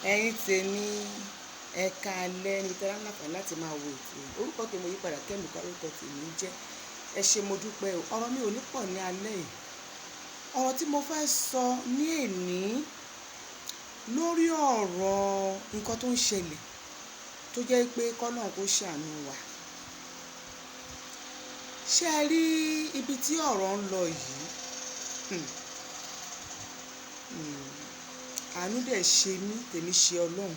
Ẹ̀yin tèmi ẹ̀ka alẹ́ ní tẹ́lá láǹfààní láti máa wo ètò yìí. Orúkọ tèmi ò yí padà, Kẹ́mi Kárọ́tọ̀ tèmi jẹ́. Ẹ ṣé mo dúpẹ́ o. Ọ̀rọ̀ mi ò ní pọ̀ ní alẹ́ yìí. Ọ̀rọ̀ tí mo fẹ́ sọ ní èní lórí ọ̀rọ̀ nǹkan tó ń ṣẹlẹ̀ tó jẹ́ pé kọ́lọ́run kó ṣàánú wa. Ṣé ẹ rí ibi tí ọ̀rọ̀ ń lọ yìí? Àánú dẹ̀ ṣe mí, tèmi ṣe Ọlọ́run.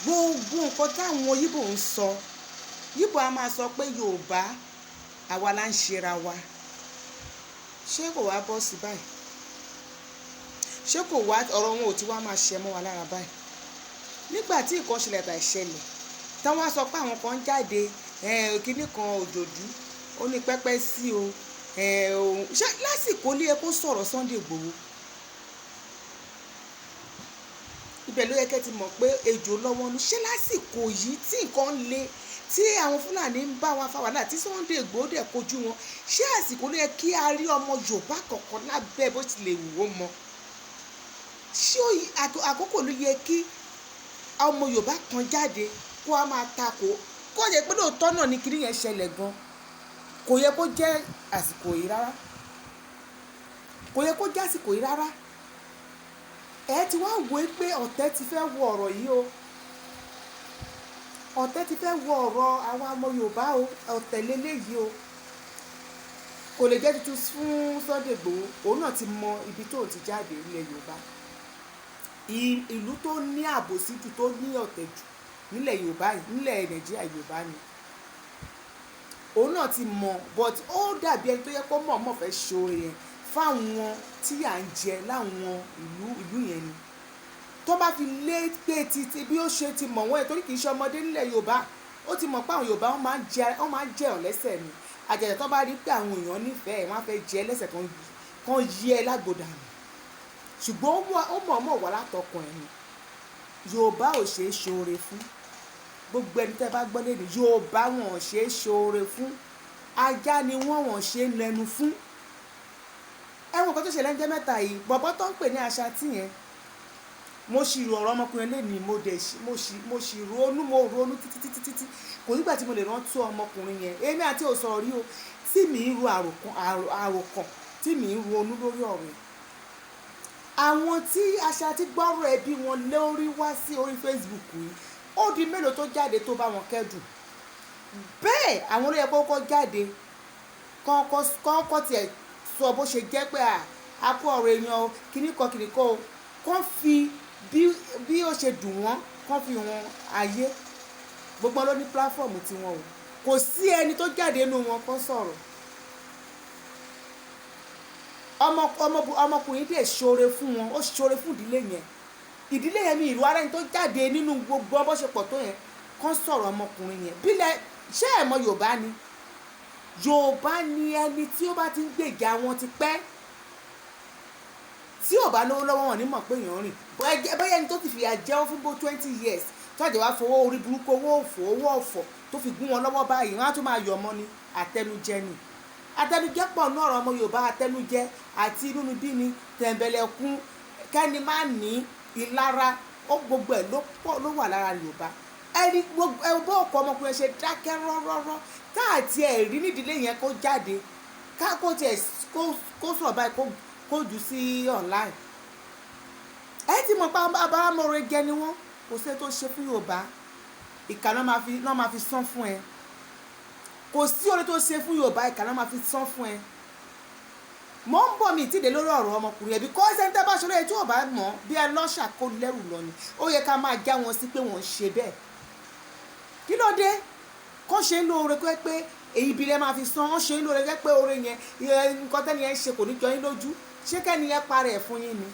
Gbogbo nǹkan táwọn Yíbò ń sọ, Yíbò a máa sọ pé Yorùbá àwa la ń ṣera wa. Ṣé kò wá bọ́ sí báyìí? Ṣé kò wá ọ̀rọ̀ wọn ò ti wá máa ṣẹ mọ́ wa lára báyìí? Nígbà tí nǹkan ṣẹlẹ̀ tàì ṣẹlẹ̀, táwọn á sọ pé àwọn kan jáde kíní kan òjòjú ó ní pẹ́pẹ́ sí o ṣé lásìkò lé ẹ kó sọ̀rọ̀ Sunday Igboho? Ibẹ̀ ló yẹ kẹ́ ti mọ̀ pé ejò lọ́wọ́ nu. Ṣé lásìkò yìí tí nǹkan le tí àwọn Fúlàní ń bá wa fa wàhálà tí Sunday Igboho dẹ̀ kojú wọn, ṣé àsìkò ló yẹ kí a rí ọmọ Yorùbá kọ̀ọ̀kan lábẹ́ bó tilẹ̀ wù ó mọ́? Ṣé àkókò ló yẹ kí ọmọ Yorùbá kan jáde kó a máa takò kó yẹ pé lóòótọ́ náà ni kíní yẹn ṣẹlẹ̀ gan? Kò yẹ kó jẹ́ àsìkò yìí rárá. Kò yẹ kó jẹ́ àsìkò yìí rárá. Ẹ ti wá wò ó pé ọ̀tẹ̀ ti fẹ́ wọ ọ̀rọ̀ yìí o. Ọ̀tẹ̀ ti fẹ́ wọ ọ̀rọ̀ àwọn ọmọ Yorùbá o. Ọ̀tẹ̀ lélẹ́yìí o. Kò lè jẹ́ tuntun fún Sunday Igboho. Òun náà ti mọ ibi tó ti jáde ilẹ̀ Yorùbá. Ìlú tó ní àbòsí jù tó ní ọ̀tẹ̀ jù nílẹ̀ Yorùbá yìí, nílẹ̀ Nàìjíríà Yorùbá ni. Òun náà ti mọ̀, but ó dàbí ẹni tó yẹ kó mọ̀ọ́mọ̀ fẹ́ ṣoore yẹn fáwọn tí à ń jẹ láwọn ìlú yẹn ni. Tó bá fi lé pé títí bí ó ṣe ti mọ̀ wọ́n ẹ̀ torí kì í ṣe ọmọdé nílẹ̀ Yorùbá. Ó ti mọ̀ pé àwọn Yorùbá wọ́n máa ń jẹ ọ̀ lẹ́sẹ̀ ni. Àjàjà tó bá rí pé àwọn èèyàn nífẹ̀ẹ́ wọ́n á fẹ́ jẹ lẹ́sẹ̀ kan yí ẹ lágbòdà nù. Ṣùgbọ́n ó mọ̀ọ́mọ̀ wà látọkàn ẹ̀ ni. Yorùbá ò ṣe é ṣoore fún. Gbogbo ẹni tẹ́ bá gbọ́ lẹ́nu Yorùbá wọn ò ṣe é ṣoore fún. Ajá ni wọ́n ṣe ń lẹ́nu fún. Ẹ̀wọ̀n kan tó ṣẹlẹ̀ ń jẹ́ mẹ́ta yìí bọ̀bọ́ tó ń pè ní Aṣatí yẹn. Mo ṣì rò ọ̀rọ̀ ọmọkùnrin lẹ́nu mo ṣì ronú títí kò nígbà tí mo lè rántí ọmọkùnrin yẹn. Èmi àti ò sọ̀rọ̀ rí o tí mi ń ro àròkàn tí mi ń ronú lórí ọ̀rọ̀ yẹn. Àwọn tí Aṣatí gbọ́rọ̀ ẹbí wọn lórí wá sí orí Facebook yìí ó di mélòó tó jáde tó bá wọn kẹ́dùn. Bẹ́ẹ̀ àwọn olóyè kọ́kọ́ jáde kọ́kọ́ tiẹ̀ sọ bó ṣe jẹ́ pé a kó ọ̀rọ̀ èèyàn o kìnnìkan o kàn fi bí ó ṣe dùn wọ́n kàn fi wọn ayé gbogbo ló ní platform tiwọn o kò sí ẹni tó jáde nínú wọn kó sọ̀rọ̀. Ọmọkùnrin dẹ̀ ṣoore fún wọn ó ṣoore fún ìdílé yẹn ní ìlú ara ẹni tó jáde nínú gbogbo bó ṣe pọ̀ tó yẹn kàn sọ̀rọ̀ ọmọkùnrin yẹn bílẹ̀ ṣé ẹ̀ mọ̀ Yorùbá ni Yorùbá ni ẹni tí ó bá ti ń gbèjà wọn ti pẹ́ tí ò bá lówó lọ́wọ́ wọn ní mọ̀ pé èèyàn rìn bóyá ẹni tó ti fìyà jẹun fún bó 20 years tó àjẹ́ wá fowó orí burúkú owó ọ̀fọ̀ tó fi gún wọn lọ́wọ́ báyìí wọ́n á tún máa yọ ọmọ ní àtẹnujẹ ni àtẹnujẹ pọ̀ ní ọ̀rọ̀ ọmọ Yorùbá àtẹnujẹ àti inúnibí ni tẹ̀m̀bẹ̀lẹ̀kún kẹ́ni má ní ìlara ó gbogbo ẹ̀ ló wà lára Yorùbá ẹni gbogbo ọkọ̀ ọmọkùnrin ṣe dákẹ́ rọ́rọ́rọ́ káàtì ẹ̀ rí nídìílé yẹn kó jáde kó tiẹ̀ kó sọ̀rọ̀ báyìí kó jù sí online. Ẹ ti mọ̀ pé abáramọ̀rẹ́ jẹ ni wọ́n kò sí tó ṣe fún Yorùbá ìkà náà máa fi san fún ẹ kò sí oore tó ṣe fún Yorùbá ìkà náà máa fi san fún ẹ. Mo ń bọ̀ mi ìtìdé lórí ọ̀rọ̀ ọmọkùnrin ẹ̀bí kọ́ ẹ́sẹ̀ ń tẹ́ bá ṣọlẹ̀ ẹ̀ tí ò bá mọ̀ bí ẹ lọ́ṣà kó lẹ́rù lọ ni ó yẹ ká máa já wọn sí pé wọ́n ń ṣe bẹ́ẹ̀. Kí ló dé kọ́ ṣe ń lo oore pé èyí ibi rẹ̀ máa fi san ọ́n ṣe ń lo oore pé oore yẹn nǹkan tẹ́ni yẹn ń ṣe kò ní jọ yín lójú ṣé kẹ́ni yẹn parẹ́ ẹ̀ fún yín ni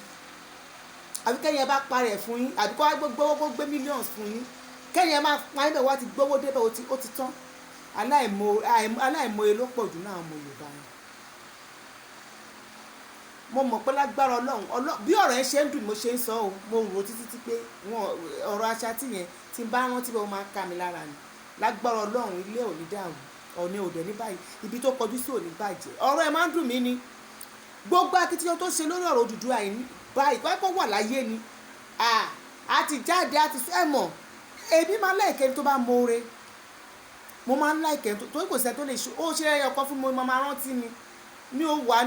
àbí kẹ́ni yẹn bá parẹ́ ẹ̀ fún yín àbí kọ́ gbówó gbé millions fún yín kẹ́ni yẹn máa pa ibẹ̀ wá ti gbówó débẹ̀ ó ti tán aláìmoore ló pọ̀ jù náà ọmọ Yorùbá yẹn. Mo mọ̀ pé lágbára Ọlọ́run bí ọ̀rọ̀ yẹn ṣe ń dùn mo ṣe ń sọ o mo rò títí pé ọ̀rọ̀ Aṣatí yẹn tí n bá rántí bẹ́ẹ̀ ó máa ká mi lára ni lágbára Ọlọ́run ilé ò ní dàrú ọ̀nà òdẹ ní báyìí ibi tó kọjú sí ò ní bàjẹ́ ọ̀rọ̀ ẹ̀ máa ń dùn mí ni gbogbo akitiyan tó ṣe lórí ọ̀rọ̀ Odùduwà yìí báyìí kọ́ wà láyé ni a ti jáde a ti sọ ẹ mọ̀ èmi máa láìkẹ́ tó bá mọ̀ọ́re mo máa ń láìkẹ́ tó kò sẹ́ tó lè ṣe ó ṣe ẹyọ kan fún mi mo máa rántí mi mi ò wà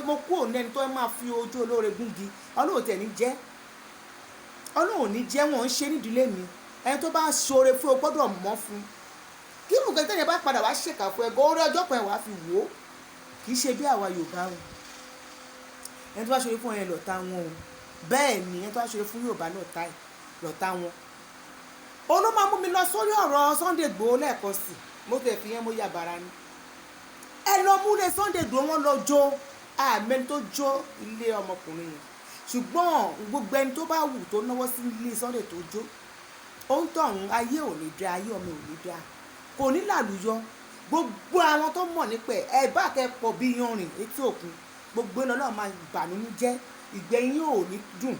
mo kú òun ẹni tó máa fi ojú olóore gúngi ọlọ́run tẹ̀ ní jẹ́ ọlọ́run ní jẹ́ wọ́n ń ṣe nídìílé mi ẹni tó bá ṣoore fún o gbọ́dọ̀ mọ̀ fún kí nǹkan tẹ́lẹ̀ bá padà wá ṣèkà fún ẹgbẹ́ orí ọjọ́ kan ẹ̀ wá fi wò ó kì í ṣe bí àwa Yorùbá o ẹni tó bá ṣoore fún ẹ lọ́ta wọn o bẹ́ẹ̀ ni ẹni tó bá ṣoore fún Yorùbá lọ́ta wọn òun ló máa mú mi lọ sórí ọ̀rọ̀ Sunday Igboho lẹ́ẹ̀kan sí mo tẹ̀ fi yẹn mo yà bàrà ni ẹ lọ múlẹ̀ Sunday Igboho wọn lọ jó àmẹ́ni tó jó ilé ọmọkùnrin yẹn ṣùgbọ́n gbogbo ẹni tó bá wù tó náwó sí ilé Sunday tó jó ó ń tọ̀hún ayé ò ní dá ayé ọmọ ò ní dá kò ní làlùyọ gbogbo àwọn tó mọ̀ nípa ẹ̀ bá kẹ́pọ̀ bí yanrìn etí òkun gbogbo iná náà máa bà nínú jẹ́ ìgbẹ́yìn ò ní dùn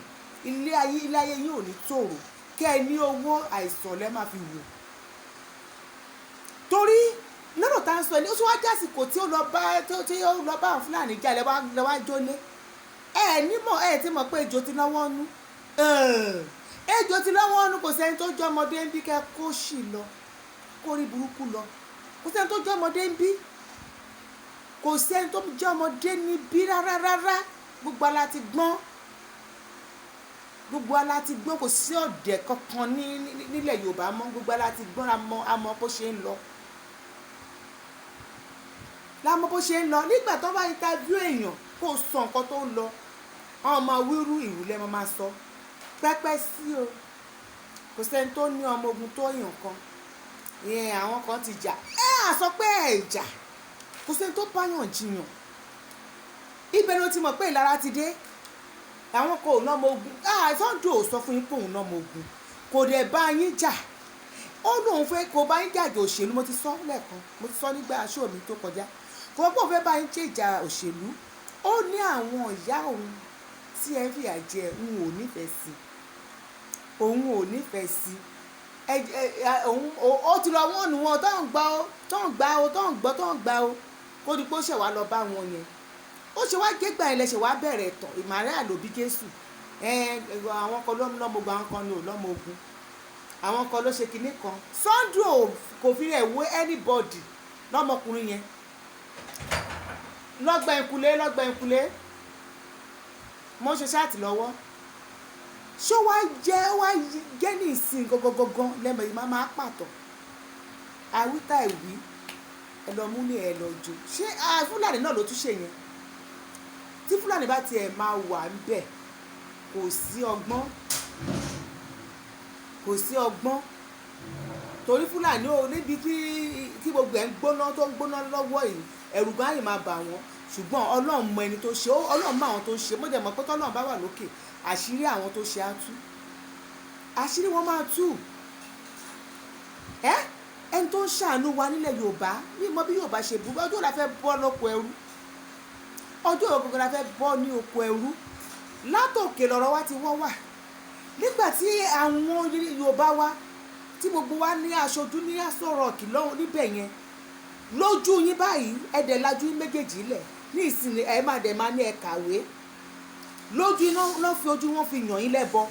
ilé ayé yín ò ní tòrò kẹ́ ẹ ní owó àìsàn lẹ́ máa fi wò torí lọ́dọ̀ tá ń sọ ní ó tún wá jásìkò tí ó lọ bá àwọn Fúlàní jà lẹ́wà jólé nímọ̀ ti mọ̀ pé ejò ti lọ́wọ́ nú ejò ti lọ́wọ́ nú kò sẹ́ni tó jọ ọmọdé ń bí kẹ́ kó sì lọ kó rí burúkú lọ kò sẹ́ni tó jọ ọmọdé ń bí kò sẹ́ni tó jọ ọmọdé níbí rárá gbogbo ala ti gbọ́n kò sí ọ̀dẹ̀ kankan nílẹ̀ Yorùbá mọ́ gbogbo ala ti gbọ́n amọ̀ bó ṣe ń lọ lámọ́ bó ṣe ń lọ nígbà tó bá interview èèyàn kó sọ nǹkan tó ń lọ ọmọ wíru ìrùlẹ̀ mo máa sọ pẹ́pẹ́ sí o kò sẹ́ni tó ní ọmọ ogun tó yàn kan ìyẹn àwọn kan ti jà sọ pé jà kò sẹ́ni tó báyàn jiyàn ibẹ̀ ló ti mọ̀ pé ìlara ti dé àwọn kò lọ́mọ ogun Sunday ò sọ fún yín pé òun lọ́mọ ogun kò dẹ̀ bá yín jà ó lóun fẹ́ kó bá yín jàjà òṣèlú mo ti sọ lẹ́ẹ̀kan mo ti sọ nígbà aṣọ mi tó kọjá kò gbọ́ fẹ́ bá yín ṣe ìjà òṣèlú ó ní àwọn ìyá òun tí ẹ fìyà jẹ òun ò nífẹ̀ẹ́ sí òun ó ti lọ wọ́n nù wọn tó ń gbá ó kó di pé ó ṣẹ̀ wá lọ bá wọn yẹn ó ṣe wá gégbà ẹ̀ lẹ́sẹ̀ wá bẹ̀rẹ̀ tán ìmàrẹ́ àlòbí Jésù àwọn kan lọ́mọ ogun àwọn kan ní ò lọ́mọ ogun àwọn kan ló ṣe kinní kan Sunday kò fi rẹ̀ wé anybody lọ́mọkùnrin yẹn lọ́gbà ìkúlé mo ṣe ṣáàtì lọ́wọ́ ṣó wá jẹ́ ní ìsìn gangan lẹ́mọ̀ yìí máa pàtó àwítà ìwí ẹ lọ múlẹ̀ ẹ lọ jò ṣé Fúlàní náà ló tún ṣe yẹn tí Fúlàní bá tiẹ̀ máa wà ń bẹ̀ kò sí ọgbọ́n torí Fúlàní ò níbi tí gbogbo ẹ̀ ń gbóná lọ́wọ́ yìí ẹ̀rù gan yìí máa bà wọ́n ṣùgbọ́n Ọlọ́run mọ ẹni tó ṣe Ọlọ́run mọ àwọn tó ṣe mo jẹ́ mọ̀ pé tọ́lọ́run bá wà lókè àṣírí àwọn tó ṣe á tú àṣírí wọn máa tú ẹni tó ń ṣàánú wa nílẹ̀ Yorùbá mímọ bí Yorùbá ṣe bú ọjọ́ la fẹ́ bọ́ lóko ẹrú ọjọ́ ògùn la fẹ́ bọ́ ní oko ẹrú látòkè lọ́rọ̀ wa ti wọ́ wà nígbà tí àwọn Yorùbá wa tí gbogbo wa ní aṣojú ní àsọ̀rọ̀ kì lọ́hùn níbẹ̀ yẹn lójú yín báyìí ẹ̀dẹ̀ lajú yín méjèèjì lẹ̀ ní ìsinmi ẹ̀ máa dẹ̀ máa ní ẹ̀ kàwé lójú iná náà fi ojú wọn fi yàn yín lẹ́bọ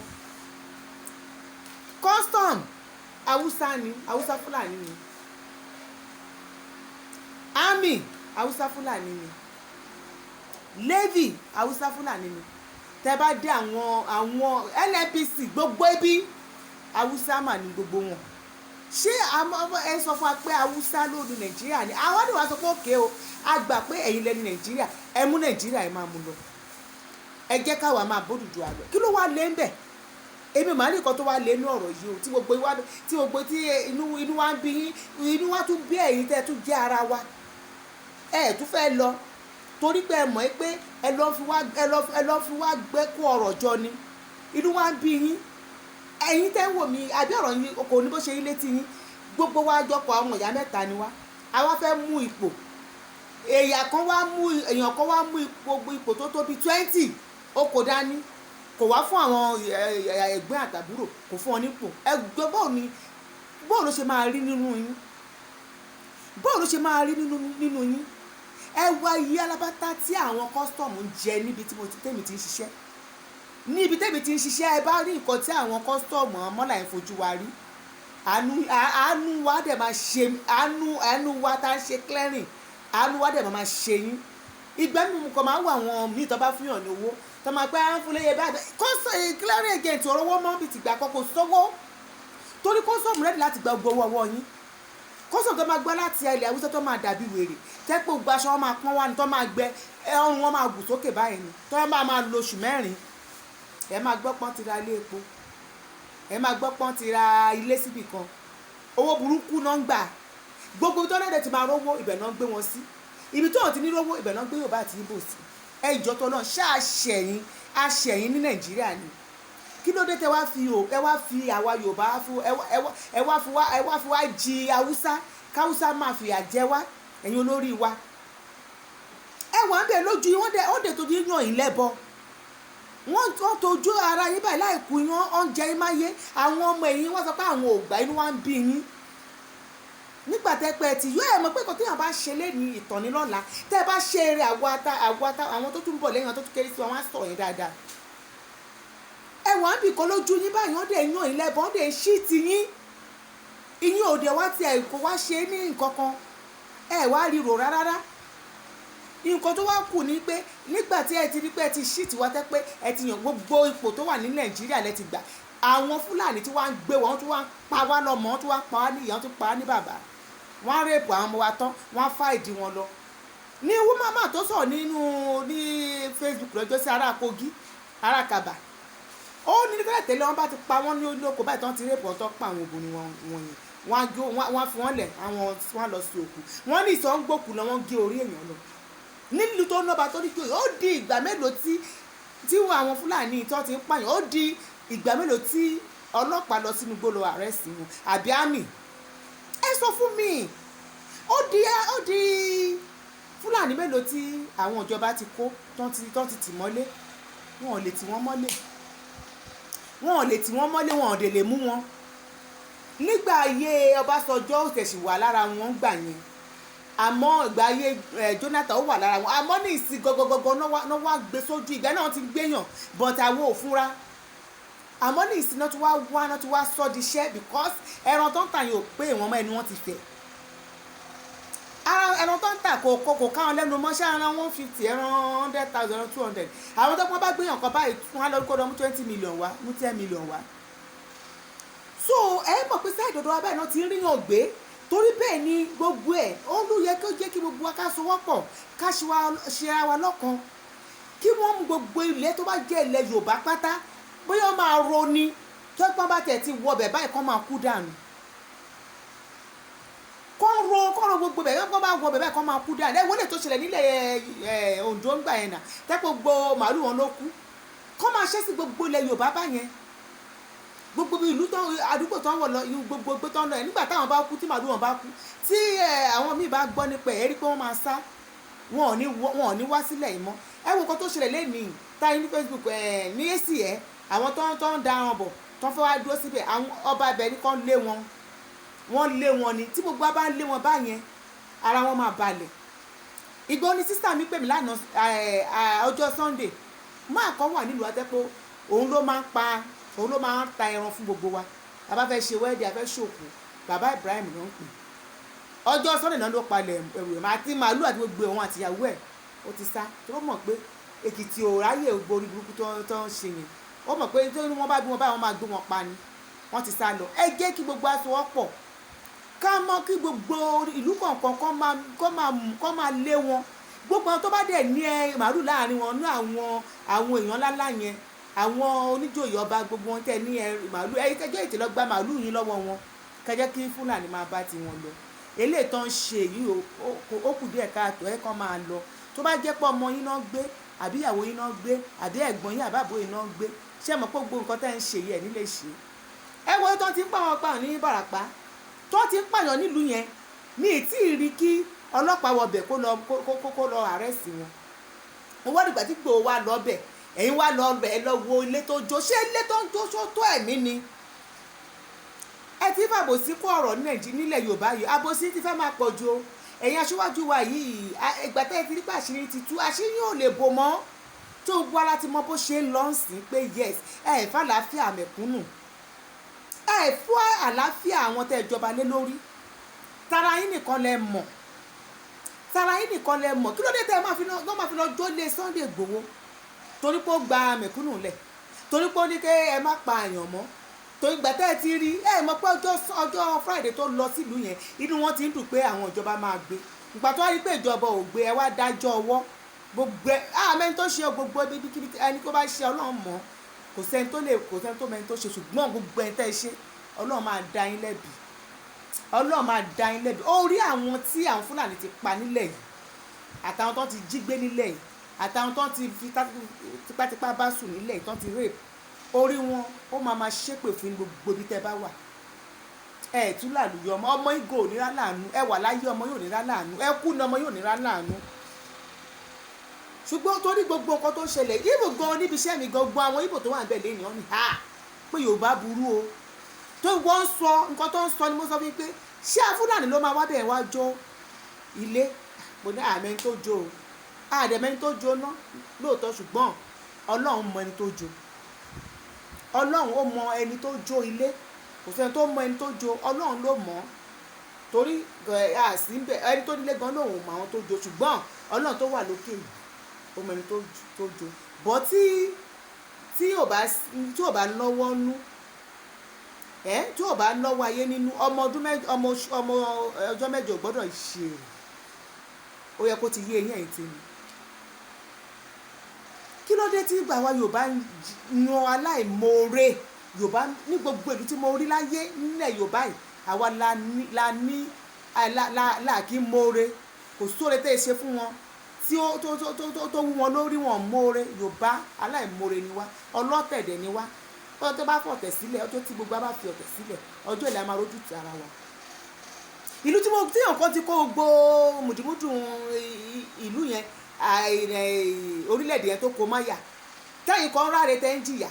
custom Haúsá Fúlàní ni army Haúsá Fúlàní ni navy Haúsá Fúlàní ni tẹ́ bá dé àwọn NNPC gbogbo ẹbí Haúsá mà ní gbogbo wọn ṣé ẹ sọ fún wa pé Haúsá ló ní Nàìjíríà ni àwọn àdìwà sọ pé òkè o a gbà pé ẹ̀yin lẹni Nàìjíríà ẹ mú Nàìjíríà ẹ máa mú lọ ẹ jẹ́ káwa máa bódùdù àlọ́ kí ló wá lé ń bẹ̀ èmi màá nìkan tó wá lé ní ọ̀rọ̀ yìí o tí gbogbo inú wa ń bí inú wa tún bí ẹ̀yin tẹ́ tún jẹ́ ara wa ẹ tún fẹ́ lọ torí pé ẹ mọ̀ pé ẹ lọ́ fi wá gbẹ́ kó ọ̀rọ̀ jọ ni inú wa ń bí yín ẹ̀yin tẹ́ ń wò mí àbí ọ̀rọ̀ yín kò ní bó ṣe yín létí yín gbogbo wa jọpọ̀ àwọn ìyá mẹ́ta ni wá àwa fẹ́ mú ipò èèyàn kan wá mú ipò tó tó bí 20 ó kò dání kò wá fún àwọn ẹgbẹ́ àtàbúrò kò fún ọ nípò ẹgbẹ́ bóò ló ṣe máa rí nínú yín ẹ wá iye alábátá tí àwọn kọ́sítọ́ọ̀mù ń jẹ níbi tí tèmi ti ń ṣiṣẹ́ ní ibi tẹ́bi ti ń ṣiṣẹ́ ẹ bá rí nǹkan tí àwọn kọ́sítọ́ọ̀mù ọmọlà ń fojú wa rí àánú wa dẹ̀ máa ṣe àánú wa tá a ṣe clearing àánú wa dẹ̀ máa ṣe yín ìgbà mímu kan máa ń wà wọn míì tó bá fún yàn ní owó tó máa pẹ́ à ń fún léyè báyìí clearing agent ọ̀rọ̀wọ́ mọ́ bí tìgbà kọ́kọ́ sọ́wọ́ torí kọ́sọ̀mù rẹ́dí láti gba gbowó ọwọ́ yín kọ́sọ̀mù tó máa gbọ́ láti ilẹ̀ Haúsá tó máa dàbí wèrè tẹ́pọ̀ gbaṣọ wọn máa pọ́n wá ní tó máa gbẹ ọrùn wọn máa gùn sókè báyìí ni tó máa lo oṣù 4 ẹ máa gbọ́ pọ́n ti ra ilé epo ẹ máa gbọ́ pọ́n ti ra ilé síbì kan owó burúkú náà ń gbà gbogbo tó lẹ́dẹ̀ ti máa rówó ibẹ̀ náà ń gbé wọn sí ibi tó ti ní rówó ibẹ̀ náà ń gbé Yorùbá àti Ìgbò sí ẹ ìjọ tó náà aṣẹ̀yìn ní Nàìjíríà ni kí ló dé tẹ wá fi àwa Yorùbá ẹ wá fi wá jí Haúsá káwúsá máa fìyà jẹ wá ẹ̀yin olórí wa ẹ wà ń bẹ̀ lójú wọ́n dẹ̀ tó yín yàn yín lẹ́bọ wọ́n tójú ara yín báyìí láìkú yín oúnjẹ yín máa yé àwọn ọmọ ẹ̀yìn wọ́n sọ pé àwọn ògbà inú wa ń bí yín nígbà tẹ́ pẹ́ tí yóò ẹ̀ mọ̀ pé kò téèyàn bá ṣe lé ní ìtọ́nilọ́la tẹ́ ẹ bá ṣe eré àwọn tó tún bọ̀ lẹ́yìn tó tún kéré sí wọn á sọ yín dáadáa ẹ wà ń bì kọ́ lójú yín báyìí wọ́n dẹ̀ yàn yín lẹ́bọ wọ́n dẹ̀ ṣí ti yín ìyín òde wá ti ẹ̀ kó wá ṣe ní nǹkan kan ẹ wá ríro rárá nǹkan tó wá kù ní pé nígbà tí ẹ ti rí pé ẹ ti ṣíìtì wá tẹ́ pé ẹ ti yàn gbogbo ipò tó wà ní Nàìjíríà lẹ ti gbà àwọn Fúlàní tí wọ́n ń gbé wọn tí wọ́n ń pa wá lọ́mọ tí wọ́n ń pa wá ní ìyá tí wọ́n ń pa wá ní bàbá wọ́n á rèpù àwọn ọmọ wa tán wọ́n á fà ìdí wọn lọ ní wúmọ́mọ́ tó sọ̀rọ̀ ní Facebook lọ́jọ́ sí ará Kogi ará Kaba ó ní nígbà tẹ́lẹ̀ wọ́n bá ti pa wọ́n ní olóko báyìí tán ti rèpù wọn tán pa àwọn obìnrin wọn yẹn wọ́n fi wọ́n lẹ̀ àwọn wọ́n lọ sí òkú wọ́n ní ìsọ̀ ń gbòkú lọ wọ́n gé orí èèyàn lọ nílùú tó ń lọ́ba tó ní kí ó di ìgbà mélòó tí àwọn Fúlàní tó ti ń pààyàn ó di ìgbà mélòó tí ọlọ́pàá lọ sínú gbólọ àrẹ́sì wọn àbí àmì ẹ sọ fún mi ó di Fúlàní mélòó tí àwọn ìjọba ti kó tó ti tì mọ́lé wọn ò lè tì wọ́n mọ́lé wọn ò dè lè mú wọn nígbà ayé Ọbásanjọ́ ó tẹ̀sí wà lára wọn gbà yẹn àmọ́ ìgbà ayé Jonathan ó wà lára wọn àmọ́ ní ìsìn gọgọgọgọ náà wá gbé sójú ìgbà náà ti gbéyàn but àwọn ò fúnra àmọ́ ní ìsìn náà ti wá sọ di iṣẹ́ because ẹran tó ń tà yìí ò pé ìwọ̀n mọ́ ẹni wọ́n ti fẹ̀ ẹran tó ń tà kò káwọn lẹ́nu mọ́ṣẹ́ ara 150 ẹran 100,000 ẹran 200 àwọn tó pọ́n bá gbéyàn kan báyìí wọ́n á lọ kó lọ mú 20 million wá mú 10 million wá so ẹ mọ̀ pé sáà ìdọ̀dọ̀ wa báyìí náà ti ń ríyàn gbé torí bẹ́ẹ̀ ni gbogbo ẹ̀ ó ló yẹ kó jẹ́ kí gbogbo wa ká sowọ́pọ̀ ká ṣe ara wa lọ́kan kí wọ́n mú gbogbo ilẹ̀ tó bá jẹ́ ilẹ̀ Yorùbá pátá bóyá ó máa ro ni tó gbọ́n bá tẹ̀ ti wọbẹ̀ báyìí kọ́ máa kú dànù kọ́ ro gbogbo bẹ̀ gbọ́n bá wọbẹ̀ báyìí kọ́ máa kú dànù ẹ wọlé tó ṣẹlẹ̀ nílẹ̀ Oǹdó ń gbà yẹn nà tẹ́pọ̀ gbogbo màálù wọn ló kú kọ́ máa ṣẹ́ sí gbogbo ilẹ̀ Yorùbá báyẹn gbogbo ìlú tán àdúgbò tán wọ̀ lọ gbogbo tán lọ ẹ̀ nígbà táwọn bá kú tí màálù wọn bá kú tí àwọn míì bá gbọ́ nípa ẹ̀ rí pé wọ́n máa sá wọn ò ní wá sílẹ̀ yìí mọ́ ẹ wo nǹkan tó ṣẹlẹ̀ lẹ́nìí táyé ní Facebook ní èsì ẹ̀ àwọn tó ń da wọn bọ̀ tó ń fẹ́ wá dúró síbẹ̀ àwọn ọba ibẹ̀ ní kán lé wọ́n lé wọn ni tí gbogbo bá ń lé wọn báyẹn ara wọn máa balẹ̀ ìgbà ní sísá mi pè mí lánàá ọjọ́ Sunday máa kọ́ wà nílùú Àtẹ́pọ̀ òun ló máa ń ta ẹran fún gbogbo wa bàbá fẹ́ ṣe wẹ́ẹ̀dì afẹ́ ṣòkù bàbá Ibrahim ló ń pè ọjọ́ Sunday náà ló palẹ̀ ẹ̀rù ẹ̀ àti màálù àti gbogbo ẹ̀wọ̀n àtìyàwó ẹ̀ ó ti sá tó mọ̀ pé Èkìtì ò ráyè gborí burúkú tó ń ṣe yẹn ó mọ̀ pé tí wọ́n bá bí wọn báyìí wọ́n máa gbé wọn pa ni wọ́n ti sá lọ ẹ jẹ́ kí gbogbo aṣọ ọ̀pọ̀ ká mọ̀ kí gbogbo ìlú kọ̀ọ̀kan kọ́ máa lé wọn gbogbo àwọn tó bá dẹ̀ ní màálù láàrin wọn ní àwọn èèyàn ńláńlá yẹn àwọn oníjòyè ọba gbogbo wọn tẹ ní màálù kẹjọ ètè lọ gba màálù yín lọ́wọ́ wọn kẹjẹ kí Fúlàní máa bá tiwọn lọ eléyìí tó ń ṣe yìí ó kù díẹ̀ káàtó ẹ kàn máa lọ tó bá jẹ́ pé ọmọ yín náà gbé àbí ìyàwó yín náà gbé àbí ẹ̀gbọ́n yín àbábò yín náà gbé ṣé mọ̀ pé gbogbo nǹkan tẹ́ ń ṣe yìí ẹ̀ nílé ṣe ẹ wo tó ti ń pààyàn ní Ìbàràpá tó ti ń pààyàn nílùú yẹn ní ìtì rí kí ọlọ́pàá wọbẹ̀ kó lọ àrẹ́sì wọn wọ́n dìgbà tí gbòó wá lọ bẹ̀ ẹ̀yin wá lọ bẹ̀ lọ wo ilé tó jó ṣé ilé tó ń jó ṣó tó ẹ̀mí ni ẹ ti fàbòsí kó ọ̀rọ̀ nílẹ̀ Yorùbá yìí àbòsí ti fẹ́ máa pọ̀ ju ẹ̀yin aṣíwájú wa yìí ìgbà tẹ́ ẹ ti rí pé àṣírí ti tú àṣírí yóò lè bò mọ́ tó gbọ́ ara ti mọ bó ṣe ń lọ sí pé yes ẹ fẹ́ àlàáfíà mẹ̀kúnnù ẹ fún àlàáfíà àwọn tẹ́ ìjọba lé lórí tara yín nìkan lẹ mọ̀ tara yín nìkan lẹ mọ̀ kí ló dé tẹ́ ẹ máa fi lọ jólé Sunday Igboho torí pé ó gba mẹ̀kúnnù lẹ̀ torí pé ó ní kí ẹ má pa àyàn mọ́ torí gbà tẹ́ ẹ ti rí ẹ mọ̀ pé ọjọ́ Friday tó lọ sílùú yẹn inú wọn ti ń dùn pé àwọn ìjọba máa gbé ìgbà tó wá rí pé ìjọba ò gbé ẹ wá dájọ́ ọwọ́ gbogbo mẹ́ni tó ṣe gbogbo ibi ẹni tó bá ṣe Ọlọ́run mọ̀ kò sẹ́ni tó mẹ́ni tó ṣe ṣùgbọ́n gbogbo ẹni tẹ́ ẹ ṣe Ọlọ́run máa dá yín lẹ́bi Ọlọ́run máa dá yín lẹ́bi ó rí àwọn tí àwọn Fúlàní ti pa nílẹ̀ yìí àtàwọn tó ti jí gbé nílẹ̀ yìí àtàwọn tó ti fi tipátipá bá sùn nílẹ̀ yìí tó ti rape orí wọn ó máa ṣépè fún gbogbo ibi tẹ́ bá wà ẹ tún làlùyọ ọmọ ìgò ò ní rá láàánú ẹ wà láyé ọmọ yóò ní rá láàánú ẹ kú ní ọmọ yóò ní rá láàánú ṣùgbọ́n torí gbogbo nǹkan tó ṣẹlẹ̀ ibo gan níbi iṣẹ́ mi gbogbo àwọn ibo tó wà níbẹ̀ lẹ́yìn ọ́ ni pé Yorùbá burú o tó wọ́n sọ nǹkan tó ń sọ ni mo sọ fún pé ṣé Fúlàní ló máa wá bẹ̀ wá jó ilé mo ní àmẹ́ni tó jó o àdẹ̀mẹ́ni tó jó ná lóòótọ́ ṣùgbọ́n Ọlọ́run mọ ẹni tó jó Ọlọ́run ó mọ ẹni tó jó ilé kò sẹ́ni tó mọ ẹni tó jó Ọlọ́run ló mọ̀ torí àsì ń bẹ ẹni tó nílé gan lòun mọ àwọn tó jó ṣùgbọ́n Ọlọ́run tó wà lókè yìí ó mọ ẹni tó jó bọ́ tí ò bá lọ́wọ́ nú tí ò bá lọ́wọ́ ayé nínú ọmọ ọjọ́ mẹ́jọ gbọ́dọ̀ ṣe ó yẹ kó ti yé eyín ẹ̀yìn tèmi kí ló dé tí ìgbà wa Yorùbá yan aláìmoore Yorùbá ní gbogbo ìlú tí mo rí láyé nílẹ̀ Yorùbá yìí àwa la kí moore kò sóore tẹ́ ẹ ṣe fún wọn tí tó wú wọn lórí wọn moore Yorùbá aláìmoore ni wá ọlọ́tẹ̀dẹ̀ ni wá ọjọ́ tó bá fọ̀tẹ̀ sílẹ̀ ọjọ́ tí gbogbo bá fi ọ̀tẹ̀ sílẹ̀ ọjọ́ ìlà máa rójú ti ara wa ìlú tí nǹkan ti kó gbogbo mùdùmùdù ìlú yẹn orílẹ̀-èdè yẹn tó kó máyà kẹ́yìn kan ráre tẹ́ ń jìyà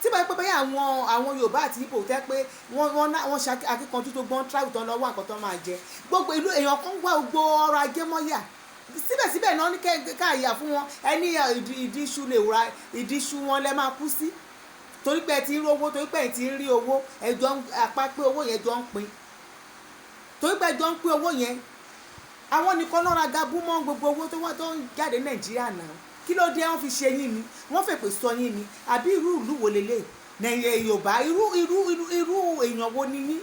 tí bá pẹ́ àwọn Yorùbá àti Ìgbò tẹ́ pé wọ́n ṣe akíkanjú tó gbọ́n travel tán lọ́wọ́ nǹkan tó máa jẹ gbogbo ìlú èèyàn kan wá gbogbo ọrọ̀ ajé mọ́yà síbẹ̀síbẹ̀ náà ní káàyà fún wọn ẹni ìdí iṣu lè wúra ìdí iṣu wọn lẹ́ máa kú sí torí pé ẹ ti ń rí owó torí pé ẹ ti ń rí owó ẹjọ́ apá pé owó yẹn jọ ń pín torí pé ẹjọ́ ń pín owó yẹn àwọn nìkan náà ra gabú mọ́ gbogbo owó tó ń jáde Nàìjíríà náà kí ló dé wọ́n fi ṣe yín ni wọ́n fèpè sọ yín ni àbí irú ìlú wo lélẹ̀ nàìjíríà Yorùbá irú èèyàn wo ni yín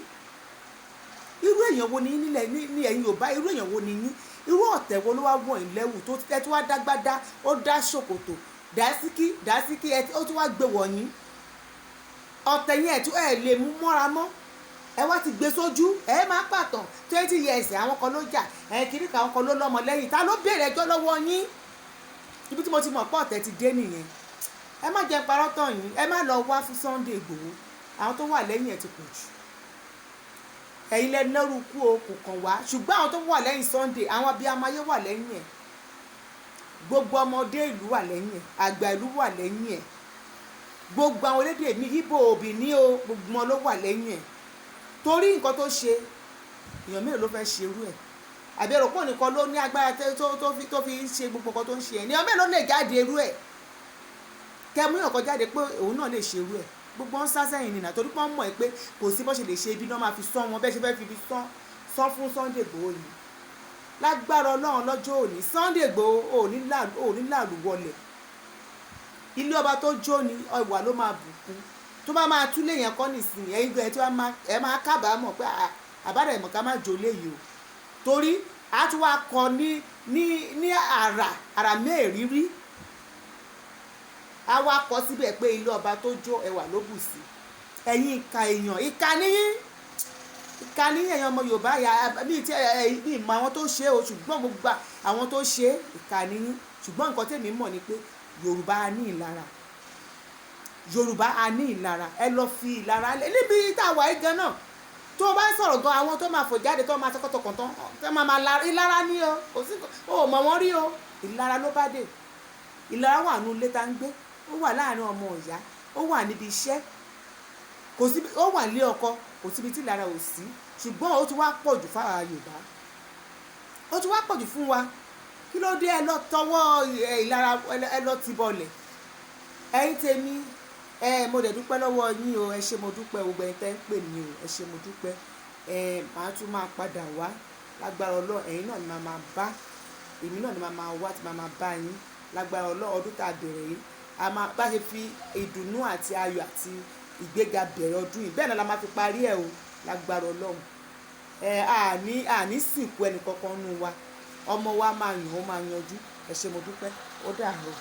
irú èèyàn wo ni yín nílẹ̀ ní ẹ̀yin Yorùbá irú èèyàn wo ni yín irú ọ̀tẹ̀ wo ló wá wọ̀ ẹ̀ lẹ́wù tó ẹ tí wá dágbádá ó dá ṣòkòtò dàásíkí ó tún wá gbé wọ̀nyí ọ̀tẹ̀ yẹn ẹ̀ lè mú mọ́ra mọ́ ẹ wá ti gbé sójú ẹ máa pàtàn 20 years àwọn kan ló jà kiri kan àwọn kan ló lọ́mọ lẹ́yìn ta ló béèrè ẹjọ́ lọ́wọ́ yín ibi tí mo ti mọ̀ pọ̀ ọ̀tẹ̀ ti dé nìyẹn ẹ má jẹ́ parọ́ tán yín ẹ má lọ wá fún Sunday Igboho àwọn tó wà lẹ́yìn ẹ̀ ti pọ̀ jù ẹ̀yin lẹ lẹ́rù kú o kò kàn wá ṣùgbọ́n àwọn tó wà lẹ́yìn Sunday àwọn abiyamọ ayé wà lẹ́yìn ẹ̀ gbogbo ọmọdé ìlú wà lẹ́yìn ẹ̀ àgbà ìlú wà lẹ́yìn ẹ̀ gbogbo àwọn olédè mi Ìgbò òbí ní o gbogbo wọn ló wà lẹ́yìn ẹ̀ torí nǹkan tó ṣe èèyàn mélòó ló fẹ́ ṣerú ẹ̀ àbí ẹ̀rọ pọ̀ nìkan ló ní agbára tó fi ń ṣe gbogbo nǹkan tó ń ṣe ẹ̀ ní ọmọ mélòó lè jáde irú ẹ̀ kẹmú yàn kan jáde pé òun náà lè ṣe irú ẹ̀ gbogbo ń sá sẹ́yìn nìyà torí pé wọ́n mọ̀ ẹ́ pé kò sí bó ṣe lè ṣe ibi náà máa fi sán wọn bẹ́ẹ̀ ṣe fẹ́ fi ibi sán fún Sunday Igboho yìí lágbára Ọlọ́run lọ́jọ́ òní Sunday Igboho ò ní làlù wọlé ilé ọba tó jó ni ọ̀wà ló máa bùkún tó bá máa túlé yẹn kọ́ nìsín ẹ̀yin gbé tí ẹ máa kábàámọ̀ pé àbádà ìmọ̀ ká má jòlé yìí o torí a tún wá kọ ní àrà mẹ́ẹ̀rírí a wá kọ síbẹ̀ pé ilé ọba tó jó ẹwà ló bù sí ẹ̀yin ìka èèyàn ìka níyìn ẹ̀yin ọmọ Yorùbá yà mí ìmọ̀ àwọn tó ṣe o ṣùgbọ́n mo gba àwọn tó ṣe ìka níyìn ṣùgbọ́n nǹkan tèmi mọ̀ ni pé Yorùbá a ní ìlara Yorùbá a ní ìlara ẹ lọ fi ìlara lẹ níbi táwa yìí gan náà tó o bá ń sọ̀rọ̀ gan àwọn tó máa fò jáde tó máa tọkọtọkàn tán tó máa ìlara ní o kò sí o mọ̀ wọ́n rí o ìlara ló bá dé ìlara wà nínú ilé tá ń gbé ó wà láàrin ọmọ ìyá ó wà níbi iṣẹ́ kò sí ó wà nílé ọkọ kò síbi tí ìlara ò sí ṣùgbọ́n ó ti wá pọ̀ jù fáwa Yorùbá ó ti wá pọ̀ jù fún wa kí ló dé ẹ lọ tọwọ́ ìlara ẹ lọ ti bọlẹ̀ ẹ̀yin tèmi mo dẹ̀ dúpẹ́ lọ́wọ́ yín o, ẹ ṣé mo dúpẹ́, gbogbo ẹ̀yin tẹ́ ń pè mí o, ẹ ṣé mo dúpẹ́. Màá tún máa padà wá lágbára Ọlọ́run, ẹ̀yin náà ni màá máa bá, èmi náà ni màá máa wá tí màá máa bá yín lágbára Ọlọ́run. Ọdún tá a bẹ̀rẹ̀ yìí a máa bá ṣe fi ìdùnnú àti ayọ̀ àti ìgbéga bẹ̀rẹ̀ ọdún yìí, bẹ́ẹ̀ náà la máa fi parí ẹ̀ o lágbára Ọlọ́run. Àní sìnkú ẹnì kankan nù wa, ọmọ wa máa yàn ó máa yanjú. Ẹ ṣé mo dúpẹ́, ó dàárọ̀.